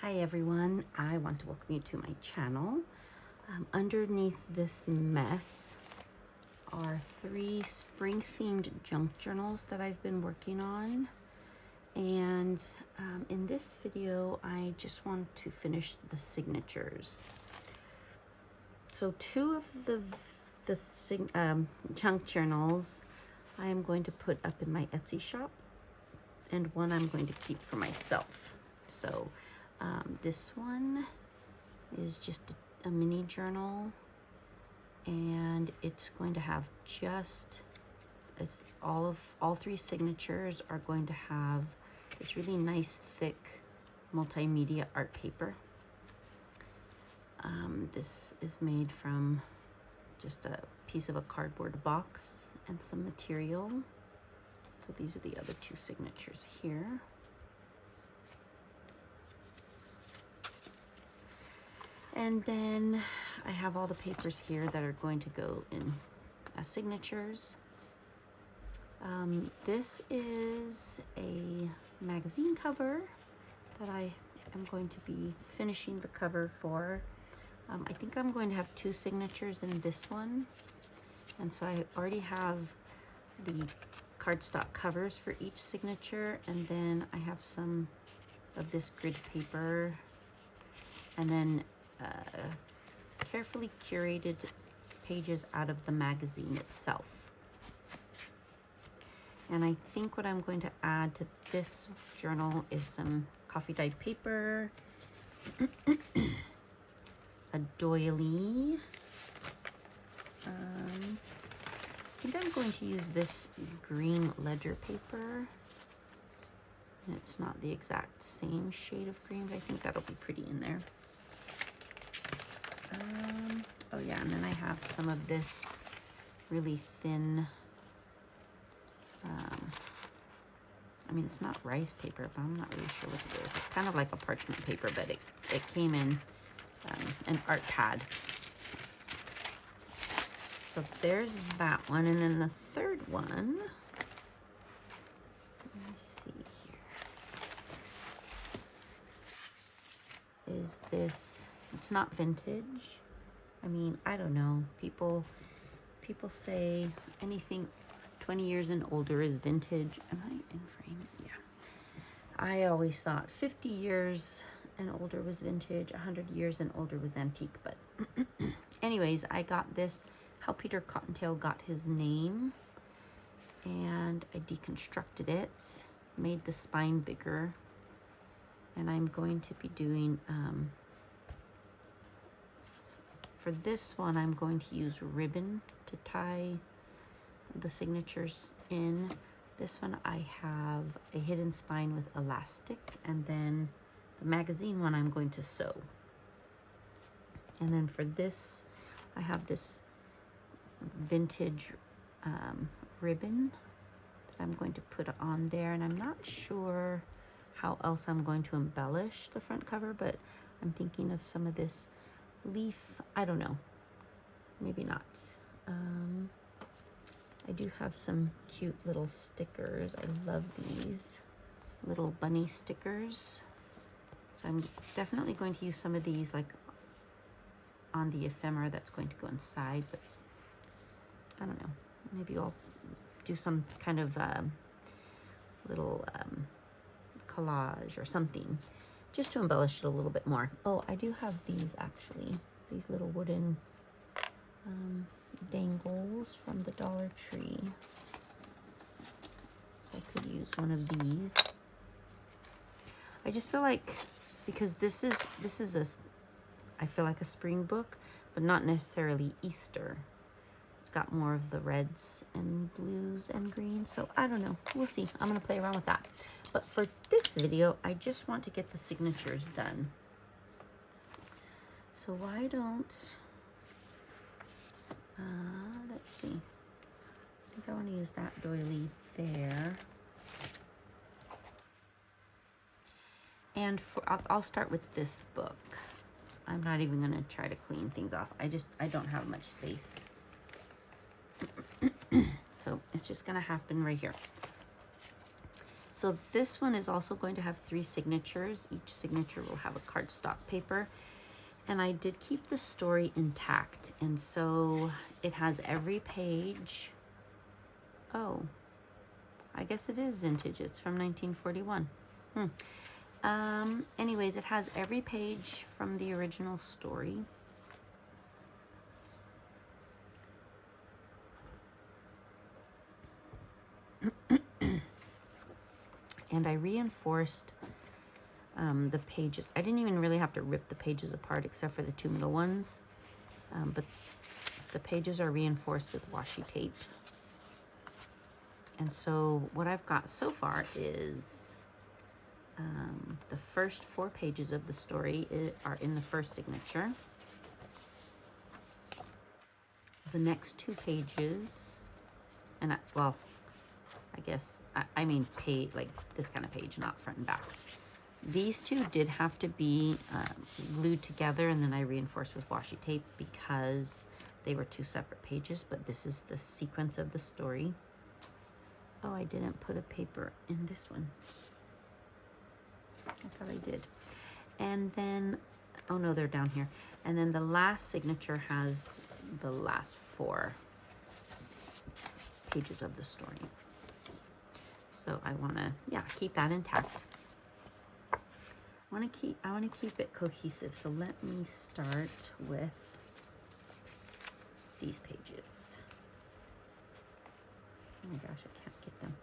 Hi everyone, I want to welcome you to my channel. Underneath this mess are 3 spring-themed junk journals that I've been working on. And in this video, I just want to finish the signatures. So 2 of the junk journals I am going to put up in my Etsy shop, and 1 I'm going to keep for myself. So this one is just a mini journal, and it's going to have just all 3 signatures are going to have this really nice thick multimedia art paper. This is made from just a piece of a cardboard box and some material. So these are the other 2 signatures here. And then I have all the papers here that are going to go in as signatures. This is a magazine cover that I am going to be finishing the cover for. I think I'm going to have 2 signatures in this one. And so I already have the cardstock covers for each signature, and then I have some of this grid paper, and then carefully curated pages out of the magazine itself. And I think what I'm going to add to this journal is some coffee dyed paper, a doily. I think I'm going to use this green ledger paper. And it's not the exact same shade of green, but I think that'll be pretty in there. Oh yeah, and then I have some of this really thin, I mean, it's not rice paper, but I'm not really sure what it is. It's kind of like a parchment paper, but it came in an art pad. So there's that one. And then the third one, let me see here, is this. It's not vintage. I mean, I don't know. People say anything 20 years and older is vintage. Am I in frame? Yeah. I always thought 50 years and older was vintage, 100 years and older was antique. But anyways, I got this, how Peter Cottontail got his name, and I deconstructed it, made the spine bigger, and I'm going to be doing for this one, I'm going to use ribbon to tie the signatures in. This one I have a hidden spine with elastic, and then the magazine one I'm going to sew. And then for this, I have this vintage ribbon that I'm going to put on there, and I'm not sure how else I'm going to embellish the front cover, but I'm thinking of some of this leaf. I don't know, maybe not. I do have some cute little stickers. I love these little bunny stickers, so I'm definitely going to use some of these like on the ephemera that's going to go inside, but I don't know, maybe I'll do some kind of little collage or something just to embellish it a little bit more. Oh, I do have these actually, these little wooden dangles from the Dollar Tree. So I could use one of these. I just feel like, because this is a, I feel like a spring book, but not necessarily Easter. It's got more of the reds and blues and greens, so I don't know. We'll see. I'm gonna play around with that. But for this video, I just want to get the signatures done. So why don't, let's see. I think I want to use that doily there. And I'll start with this book. I'm not even going to try to clean things off. I don't have much space. So it's just going to happen right here. So So this one is also going to have 3 signatures. Each signature will have a cardstock paper. And I did keep the story intact. And so it has every page. Oh, I guess it is vintage. It's from 1941. Anyways, it has every page from the original story. And I reinforced the pages. I didn't even really have to rip the pages apart except for the 2 middle ones. But the pages are reinforced with washi tape. And so what I've got so far is the first 4 pages of the story are in the first signature. The next 2 pages, and I guess, I mean like this kind of page, not front and back. These 2 did have to be glued together, and then I reinforced with washi tape because they were 2 separate pages, but this is the sequence of the story. Oh, I didn't put a paper in this one. I thought I did. And then, oh no, they're down here. And then the last signature has the last 4 pages of the story. So I want to, keep that intact. I want to keep it cohesive. So let me start with these pages. Oh my gosh, I can't get them.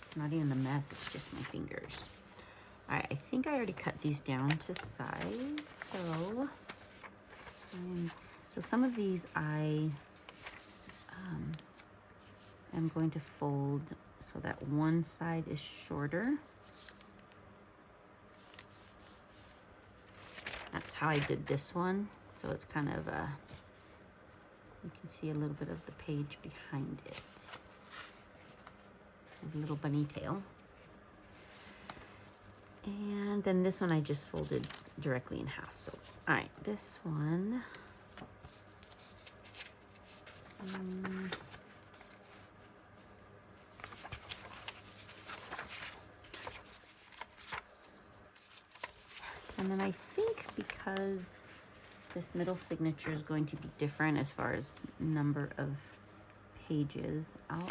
It's not even the mess, it's just my fingers. All right, I think I already cut these down to size. So some of these I am going to fold so that one side is shorter. That's how I did this one. So it's kind of you can see a little bit of the page behind it. A little bunny tail. And then this one I just folded directly in half. So, all right, this one. And then I think because this middle signature is going to be different as far as number of pages, I'll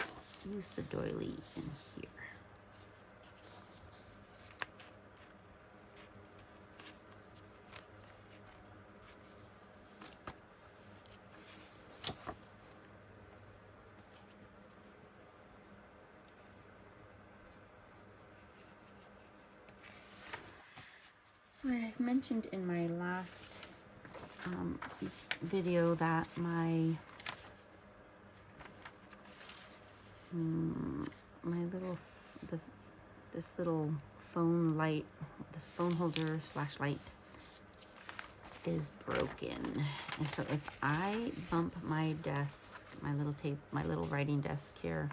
use the doily in here. So I mentioned in my last video that this little phone light, this phone holder / light is broken. And so if I bump my desk, my little writing desk here,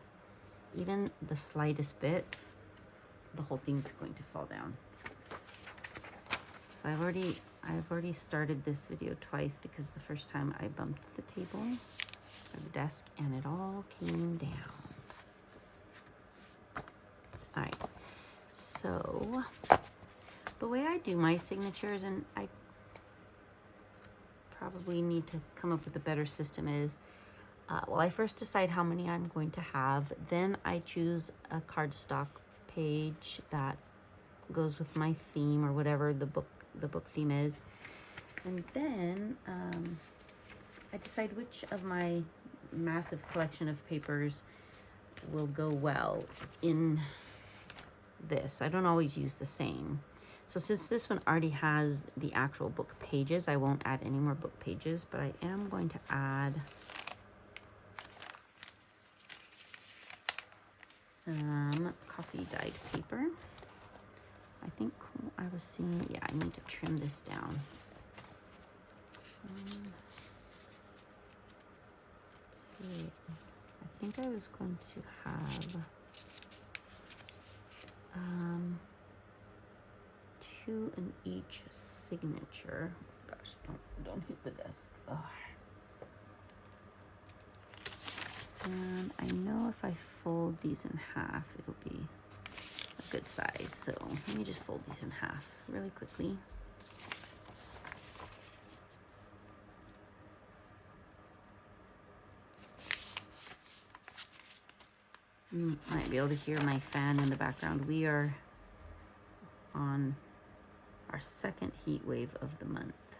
even the slightest bit, the whole thing's going to fall down. So I've already started this video twice because the first time I bumped the table or the desk and it all came down. All right, so the way I do my signatures, and I probably need to come up with a better system, is well, I first decide how many I'm going to have, then I choose a cardstock page that goes with my theme or whatever the book theme is, and then I decide which of my massive collection of papers will go well in this. I don't always use the same. So since this one already has the actual book pages, I won't add any more book pages, but I am going to add some coffee dyed paper. I think I was seeing, yeah, I need to trim this down. I think I was going to have 2 in each signature. Gosh, don't hit the desk. Ugh. And I know if I fold these in half, it'll be a good size. So let me just fold these in half really quickly. You might be able to hear my fan in the background. We are on our second heat wave of the month.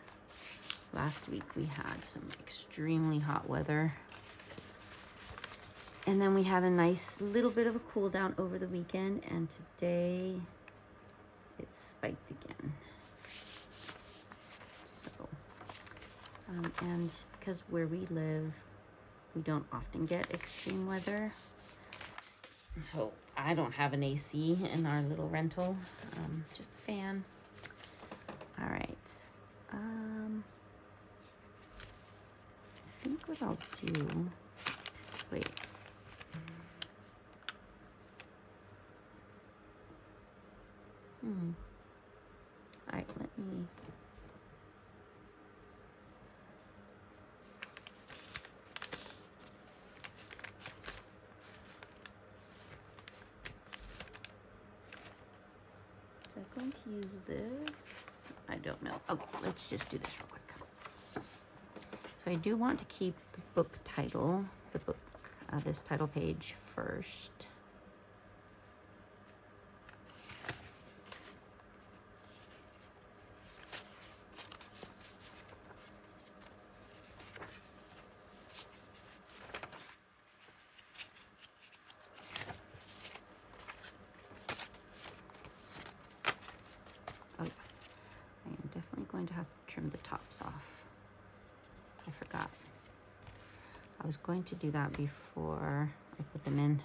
Last week we had some extremely hot weather. And then we had a nice little bit of a cool down over the weekend, and today it's spiked again. So, and because where we live, we don't often get extreme weather. So I don't have an AC in our little rental, just a fan. All right. I think what I'll do, wait. All right, let me. Is that going to use this? I don't know. Oh, let's just do this real quick. So I do want to keep the book title, this title page first. Oh, I am definitely going to have to trim the tops off. I forgot. I was going to do that before I put them in.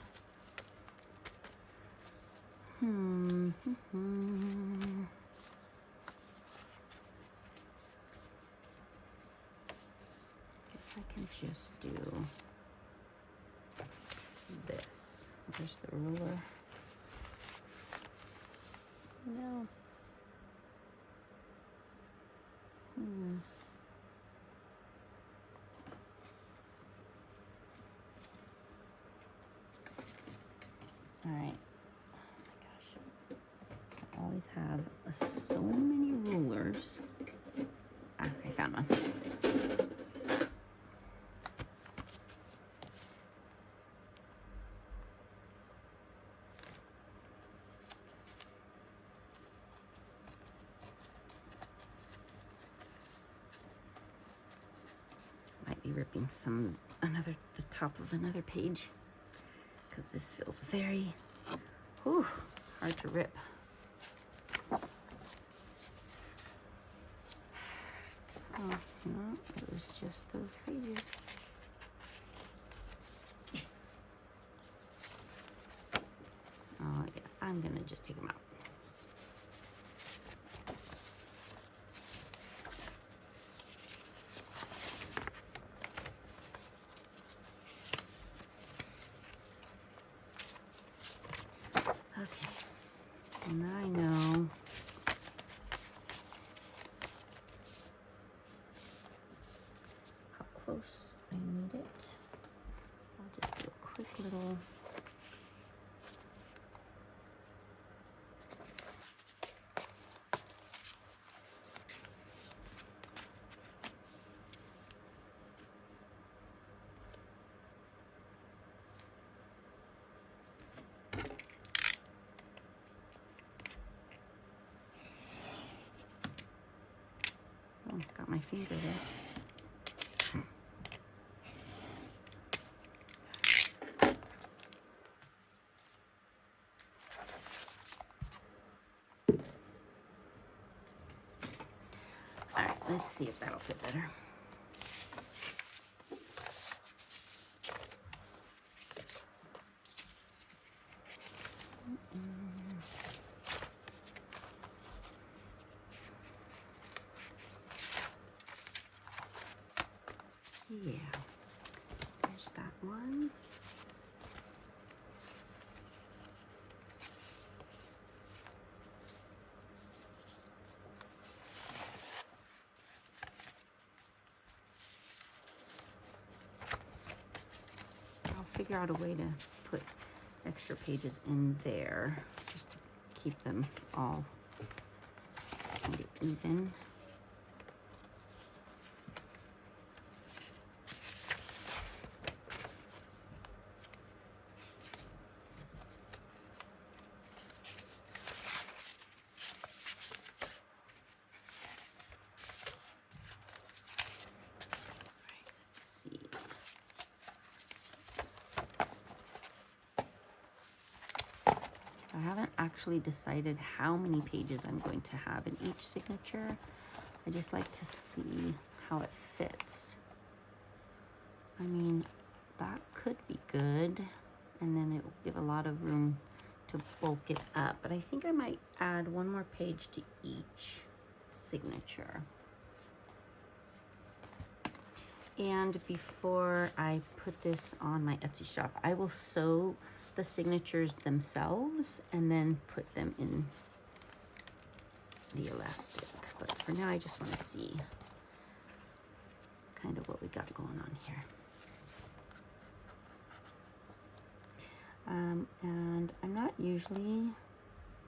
Guess I can just do this. Where's the ruler? No. All right. Oh my gosh. I always have so many rulers. Ah, I found one. Might be ripping the top of another page, because this feels very hard to rip. Oh, no, it was just those pages. Oh, yeah, I'm gonna just take them out. Okay, now I know how close I need it. I'll just do a quick little got my finger there. All right, let's see if that'll fit better. Yeah, there's that one. figure out a way to put extra pages in there just to keep them all kind of even. I haven't actually decided how many pages I'm going to have in each signature. I just like to see how it fits. I mean, that could be good, and then it will give a lot of room to bulk it up, but I think I might add one more page to each signature. And before I put this on my Etsy shop, I will sew the signatures themselves and then put them in the elastic. But for now, I just want to see kind of what we got going on here. And I'm not usually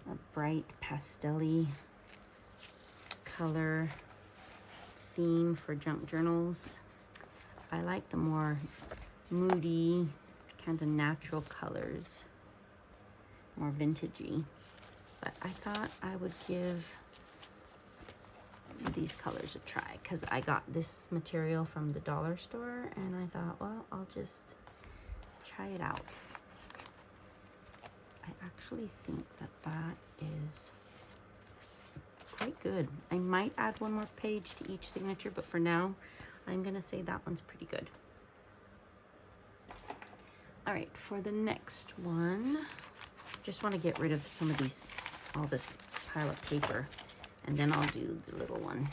a bright pastel-y color theme for junk journals. I like the more moody, kind of natural colors, more vintagey. But I thought I would give these colors a try because I got this material from the dollar store and I thought, well, I'll just try it out. I actually think that that is quite good. I might add one more page to each signature, but for now, I'm gonna say that one's pretty good. All right, for the next one, just want to get rid of some of these, all this pile of paper, and then I'll do the little one.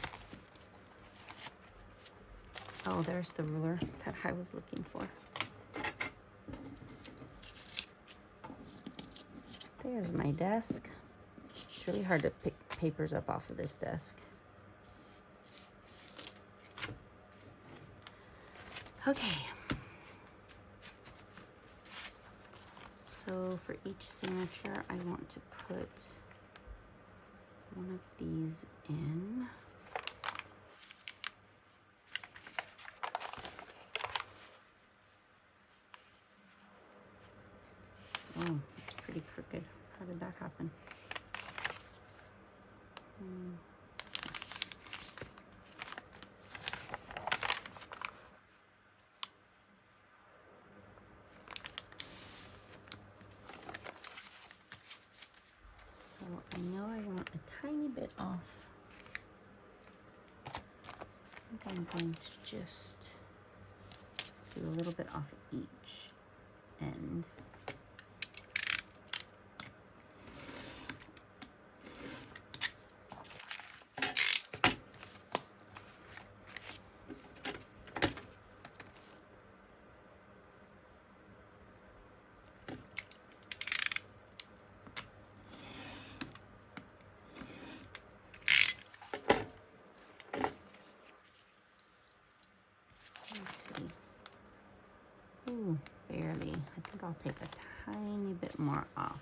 Oh, there's the ruler that I was looking for. There's my desk. It's really hard to pick papers up off of this desk. Okay. So for each signature, I want to put one of these in. Oh, it's pretty crooked. How did that happen? So I know I want a tiny bit off. I think I'm going to just do a little bit off each end. Ooh, barely. I think I'll take a tiny bit more off.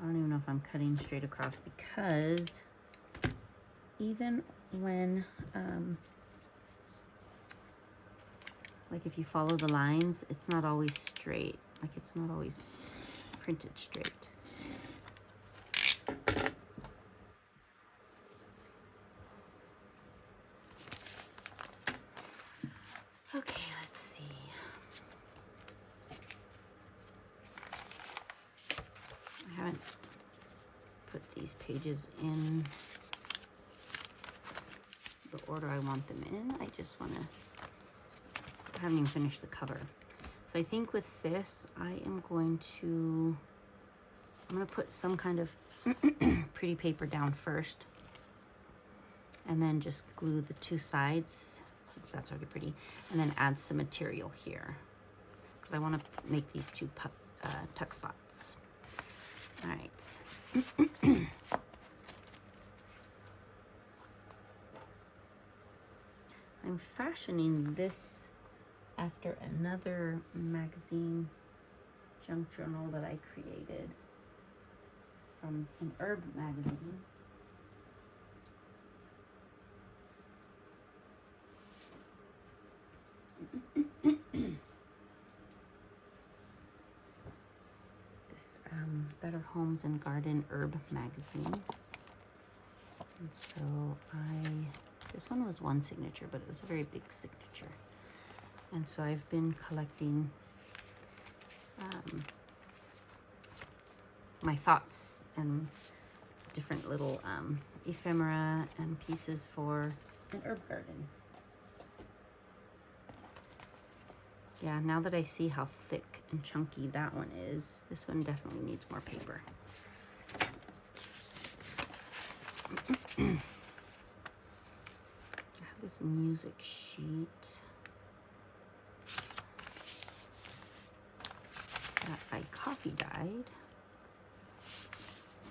I don't even know if I'm cutting straight across because even when, like if you follow the lines, it's not always straight. Like it's not always printed straight. Okay, let's see. I haven't put these pages in the order I want them in. I just want to, I haven't even finished the cover. So I think with this, I'm going to put some kind of pretty paper down first and then just glue the two sides since that's already pretty, and then add some material here because I want to make these two tuck spots. All right. I'm fashioning this after another magazine junk journal that I created from an herb magazine. This Better Homes and Garden Herb magazine. And so this one was one signature, but it was a very big signature. And so I've been collecting my thoughts and different little ephemera and pieces for an herb garden. Yeah, now that I see how thick and chunky that one is, this one definitely needs more paper. I have this music sheet that I coffee dyed,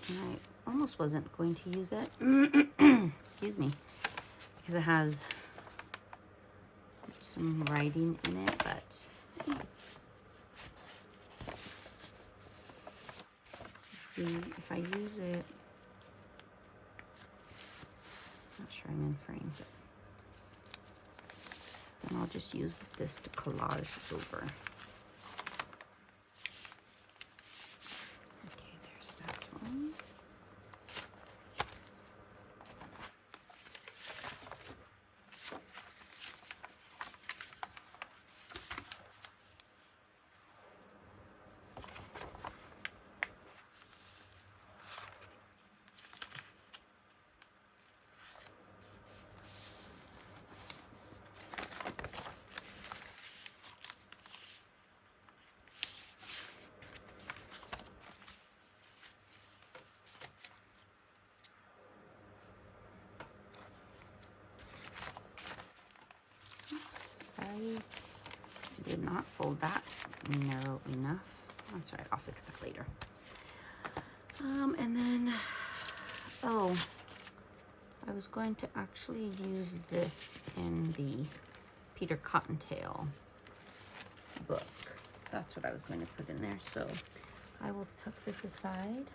and I almost wasn't going to use it, excuse me, because it has some writing in it, but if I use it, not sure I'm in frame, but then I'll just use this to collage over. Okay, there's that one. I did not fold that narrow enough. That's right, I'll fix that later. And then, oh, I was going to actually use this in the Peter Cottontail book. That's what I was going to put in there. So I will tuck this aside.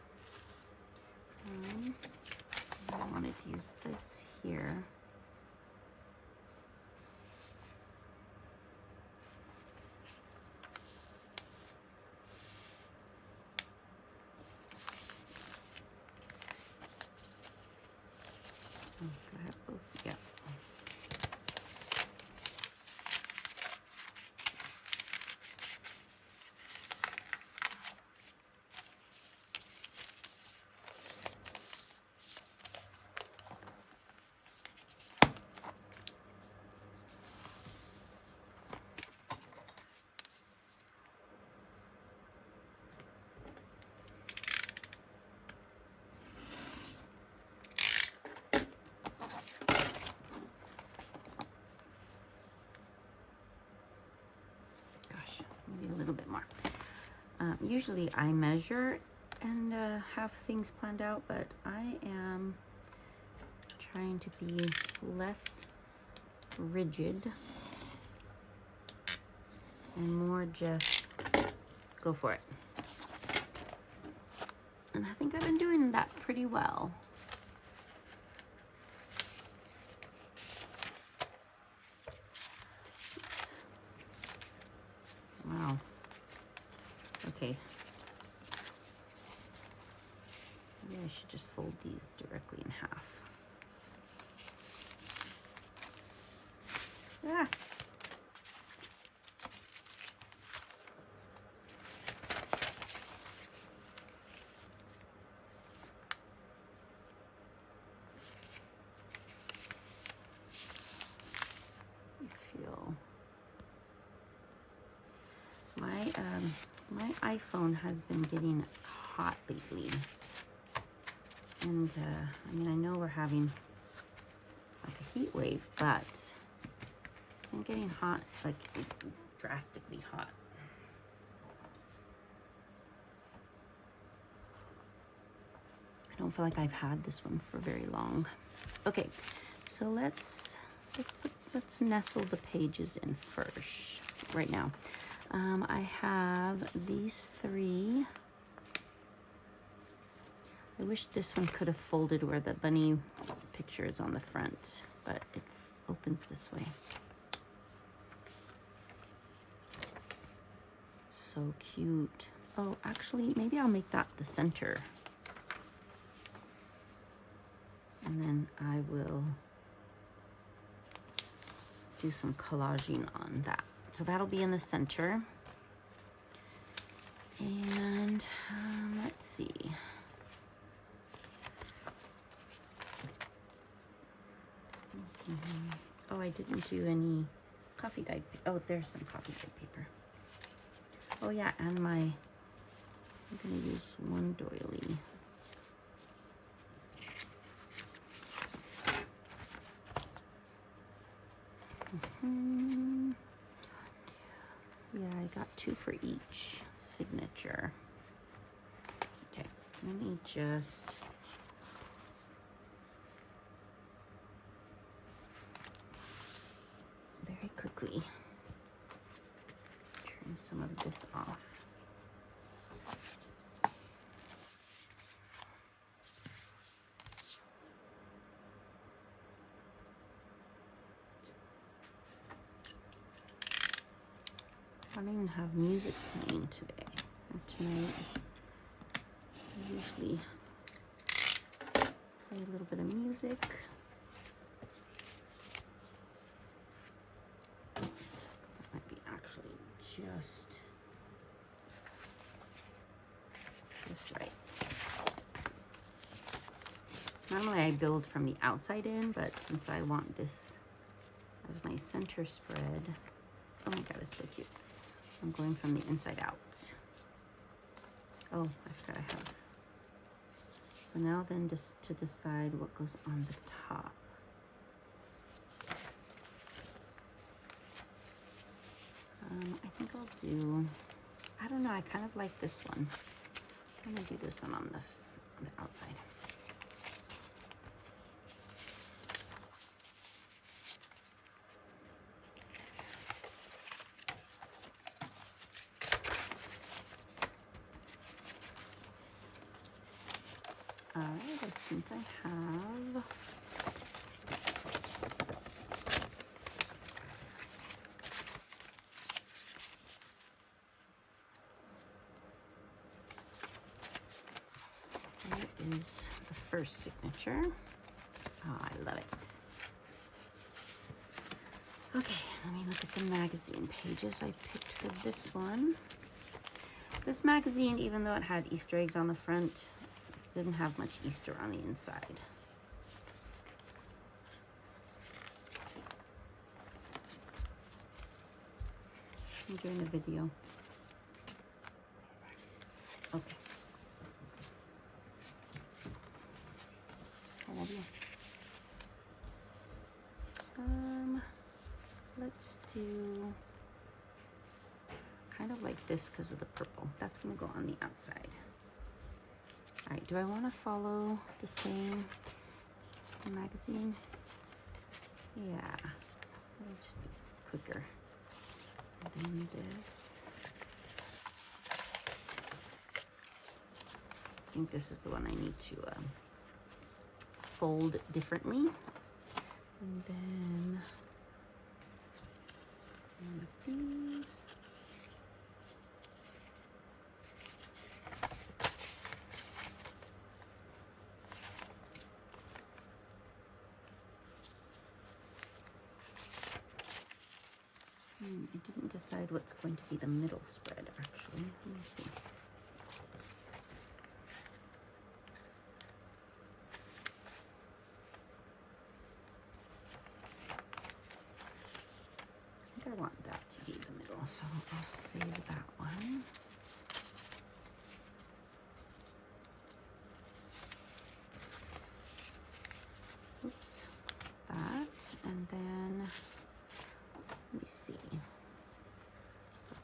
I wanted to use this here. I have both, yeah. Maybe a little bit more. Usually I measure and have things planned out, but I am trying to be less rigid and more just go for it. And I think I've been doing that pretty well. Wow. Okay. Maybe I should just fold these directly in half. Ah. I feel my iPhone has been getting hot lately, and I mean, I know we're having like a heat wave, but it's been getting hot, like drastically hot. I don't feel like I've had this one for very long. Okay, so let's let's nestle the pages in first right now. I have these three. I wish this one could have folded where the bunny picture is on the front, but it opens this way. So cute. Oh, actually, maybe I'll make that the center. And then I will do some collaging on that. So that'll be in the center. And let's see. Oh, I didn't do any coffee dyed paper. Oh, there's some coffee dyed paper. Oh yeah, and I'm gonna use one doily. Yeah, I got 2 for each signature. Okay, let me just very quickly trim some of this off. I don't even have music playing today or tonight. I usually play a little bit of music. That might be actually just right. Normally I build from the outside in, but since I want this as my center spread, oh my god, it's so cute. I'm going from the inside out. Oh, I forgot I have. So now then, just to decide what goes on the top. I think I'll do, I don't know, I kind of like this one. I'm gonna do this one on the outside. All right, I think I have. There is the first signature. Oh, I love it. Okay, let me look at the magazine pages I picked for this one. This magazine, even though it had Easter eggs on the front, didn't have much Easter on the inside. Enjoying the video. Okay. I love you. Let's do kind of like this because of the purple. That's gonna go on the outside. All right, do I want to follow the same magazine? Yeah, it'll just be quicker. And then this. I think this is the one I need to fold differently. And then one of these. I didn't decide what's going to be the middle spread, actually. Let me see. I think I want that to be the middle, so I'll save that one. Oops, that, and then let me see.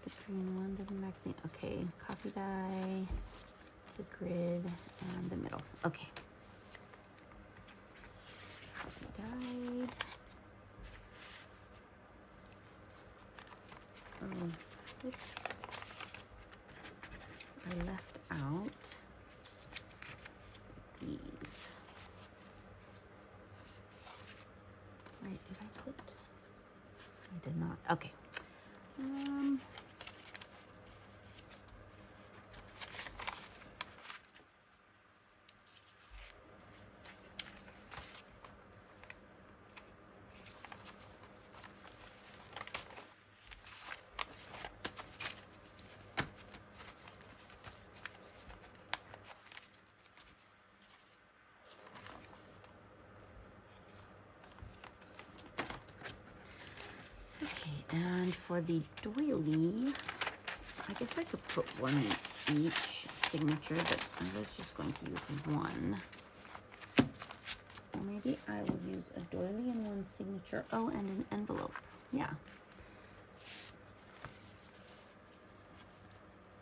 The green one, the magazine. Okay, coffee dye, the grid, and the middle. Okay. Coffee dyed. did not. Okay. And for the doily, I guess I could put one in each signature, but I was just going to use one. Or maybe I will use a doily and one signature. Oh, and an envelope. Yeah.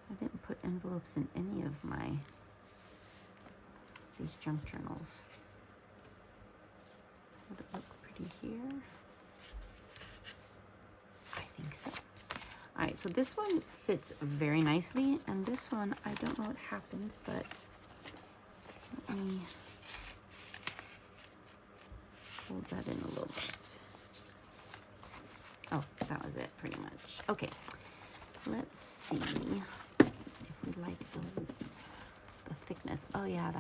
I didn't put envelopes in any of these junk journals. Would it look pretty here? I think so. All right, so this one fits very nicely, and this one, I don't know what happened, but let me fold that in a little bit. Oh, that was it pretty much. Okay, let's see if we like the thickness. Oh yeah,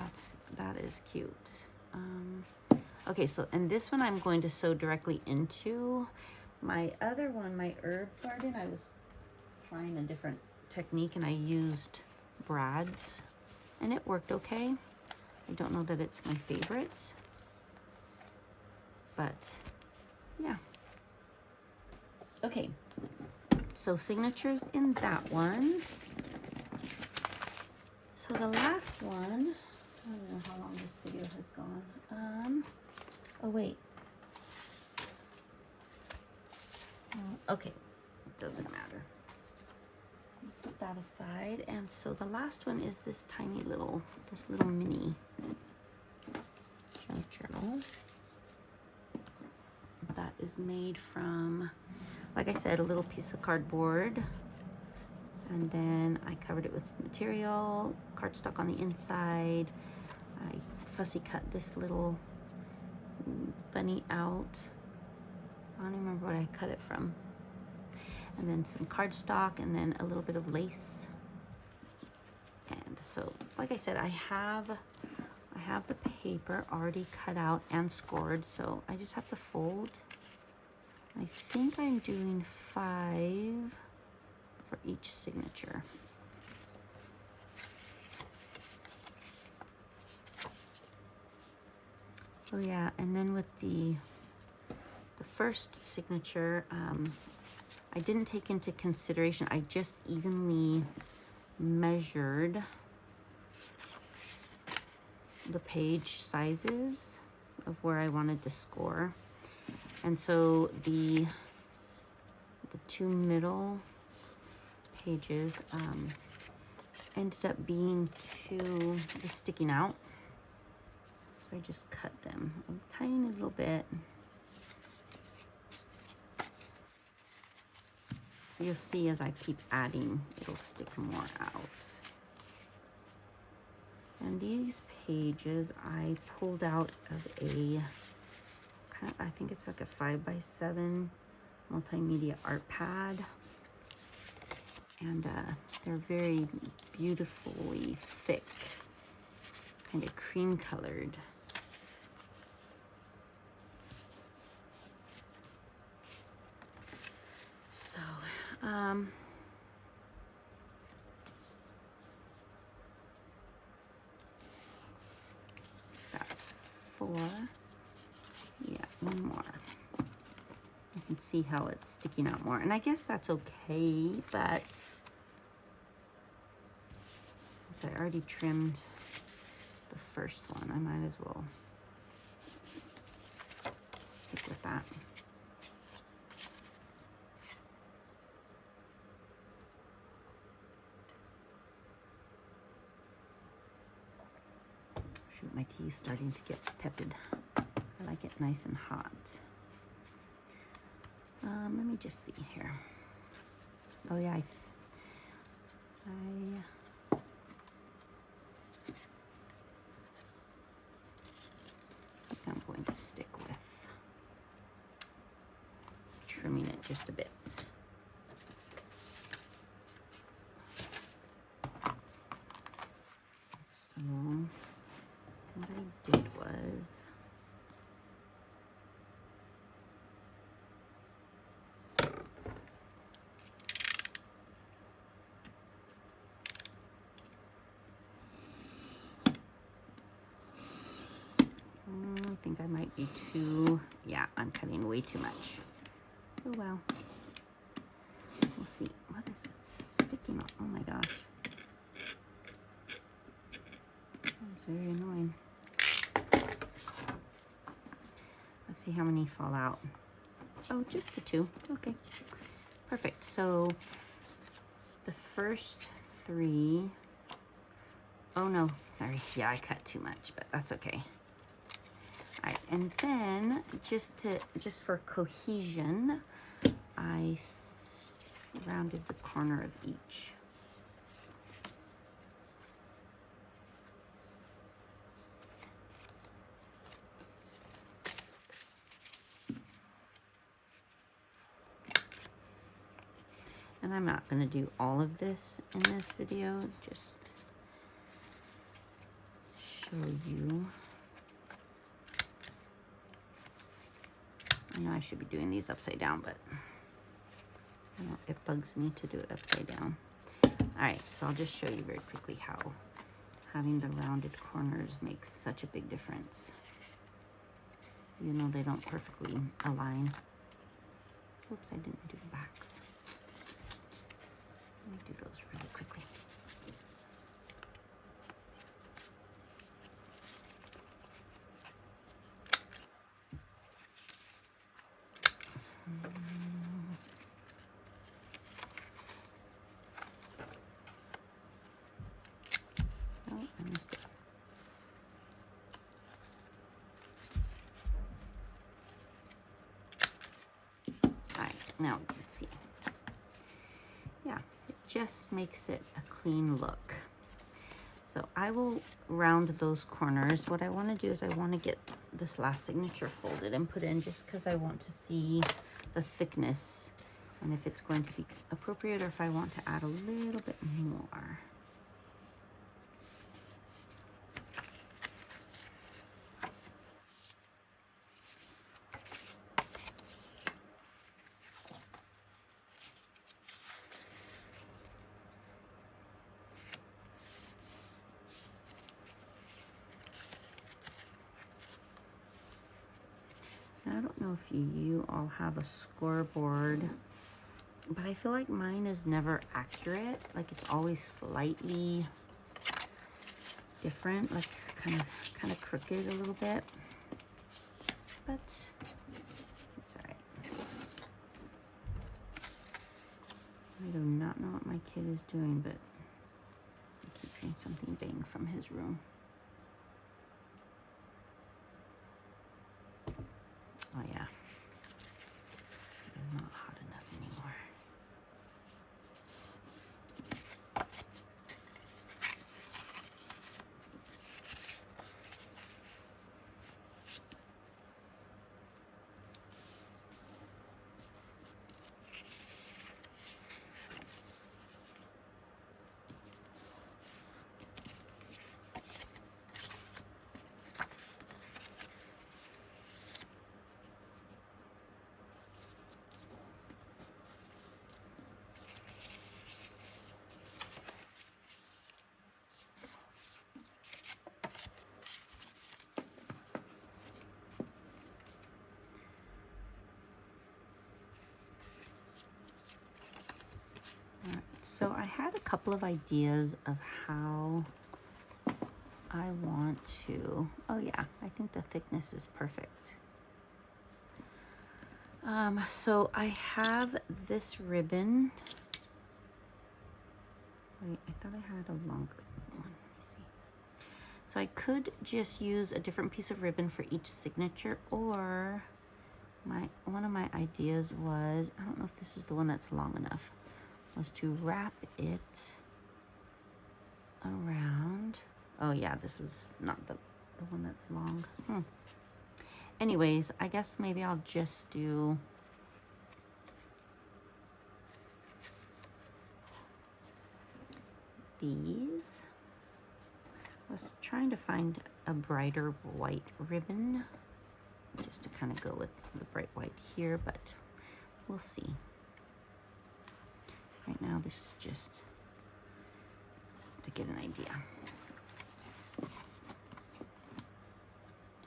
that is cute. Okay, so and this one I'm going to sew directly into. My other one, my herb garden, I was trying a different technique and I used brads and it worked okay. I don't know that it's my favorite, but yeah. Okay, so signatures in that one. So the last one, I don't know how long this video has gone. Oh wait. Okay, it doesn't matter. Put that aside. And so the last one is this little mini junk journal that is made from, like I said, a little piece of cardboard. And then I covered it with material, cardstock on the inside. I fussy cut this little bunny out. I don't even remember what I cut it from. And then some cardstock and then a little bit of lace. And so, like I said, I have the paper already cut out and scored, so I just have to fold. I think I'm doing 5 for each signature. Oh yeah, and then with the first signature, I didn't take into consideration, I just evenly measured the page sizes of where I wanted to score. And so the 2 middle pages ended up being sticking out. So I just cut them a tiny little bit. So you'll see as I keep adding, it'll stick more out. And these pages I pulled out of I think it's like a 5x7 multimedia art pad. And they're very beautifully thick, kind of cream colored. So, that's 4. Yeah, one more. You can see how it's sticking out more. And I guess that's okay, but since I already trimmed the first one, I might as well stick with that. Shoot, my tea is starting to get tepid. I like it nice and hot. Let me just see here. Oh yeah, I think I'm going to stick with trimming it just a bit. So what I did was I think I might be too, yeah, I'm cutting way too much. Oh well. We'll see. What is it sticking on? Oh my gosh. That's very annoying. Let's see how many fall out. Oh, just the 2. Okay. Perfect. So the first 3. Oh no, sorry. Yeah, I cut too much, but that's okay. All right, and then just for cohesion, I rounded the corner of each. And I'm not going to do all of this in this video, just show you. I know I should be doing these upside down, but I don't, it bugs me to do it upside down. All right, so I'll just show you very quickly how having the rounded corners makes such a big difference. You know, they don't perfectly align. Oops, I didn't do the backs. Let me do those really quickly. Oh, I missed it. All right, now let's see. Yeah, it just makes it a clean look. So I will round those corners. What I want to do is I want to get this last signature folded and put in, just because I want to see the thickness and if it's going to be appropriate or if I want to add a little bit more. I don't know if you all have a scoreboard, but I feel like mine is never accurate. Like it's always slightly different, like kind of crooked a little bit, but it's all right. I do not know what my kid is doing, but I keep hearing something bang from his room. Oh yeah, it is not hot enough anymore. So I had a couple of ideas of how I want to, oh yeah, I think the thickness is perfect. So I have this ribbon. Wait, I thought I had a longer one. Let me see. So I could just use a different piece of ribbon for each signature, or one of my ideas was, I don't know if this is the one that's long enough, was to wrap it around. Oh yeah, this is not the one that's long. Anyways, I guess maybe I'll just do these. I was trying to find a brighter white ribbon just to kind of go with the bright white here, but we'll see. Right now, this is just to get an idea.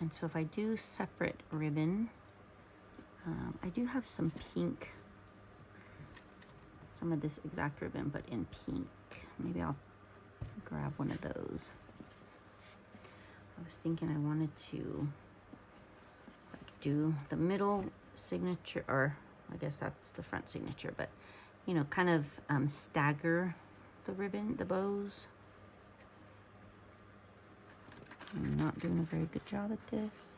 And so if I do separate ribbon, I do have some pink, some of this exact ribbon, but in pink. Maybe I'll grab one of those. I was thinking I wanted to like do the middle signature, or I guess that's the front signature, but you know, kind of stagger the ribbon, the bows. I'm not doing a very good job at this.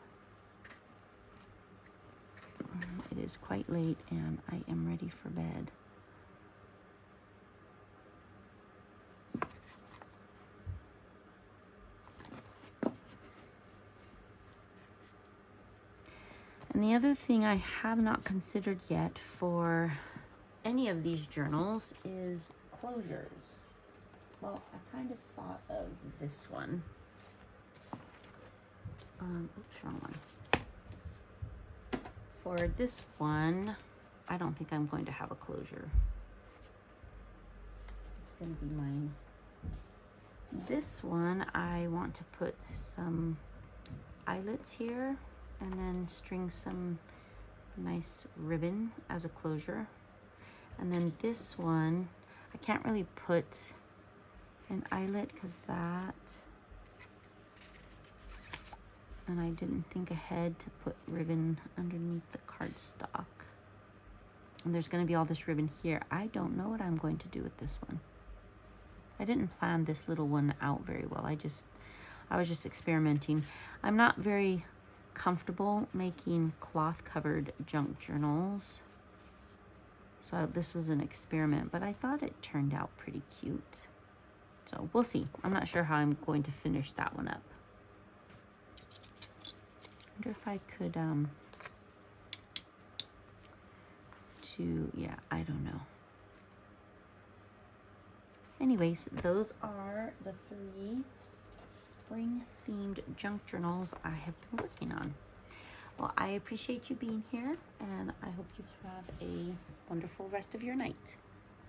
It is quite late and I am ready for bed. And the other thing I have not considered yet for any of these journals is closures. Well, I kind of thought of this one. Oops, wrong one. For this one, I don't think I'm going to have a closure. It's going to be mine. This one, I want to put some eyelets here and then string some nice ribbon as a closure. And then this one, I can't really put an eyelet because that, and I didn't think ahead to put ribbon underneath the cardstock. And there's going to be all this ribbon here. I don't know what I'm going to do with this one. I didn't plan this little one out very well. I was just experimenting. I'm not very comfortable making cloth covered junk journals. So this was an experiment, but I thought it turned out pretty cute. So we'll see. I'm not sure how I'm going to finish that one up. I wonder if I could, yeah, I don't know. Anyways, those are the 3 spring-themed junk journals I have been working on. Well, I appreciate you being here, and I hope you have a wonderful rest of your night.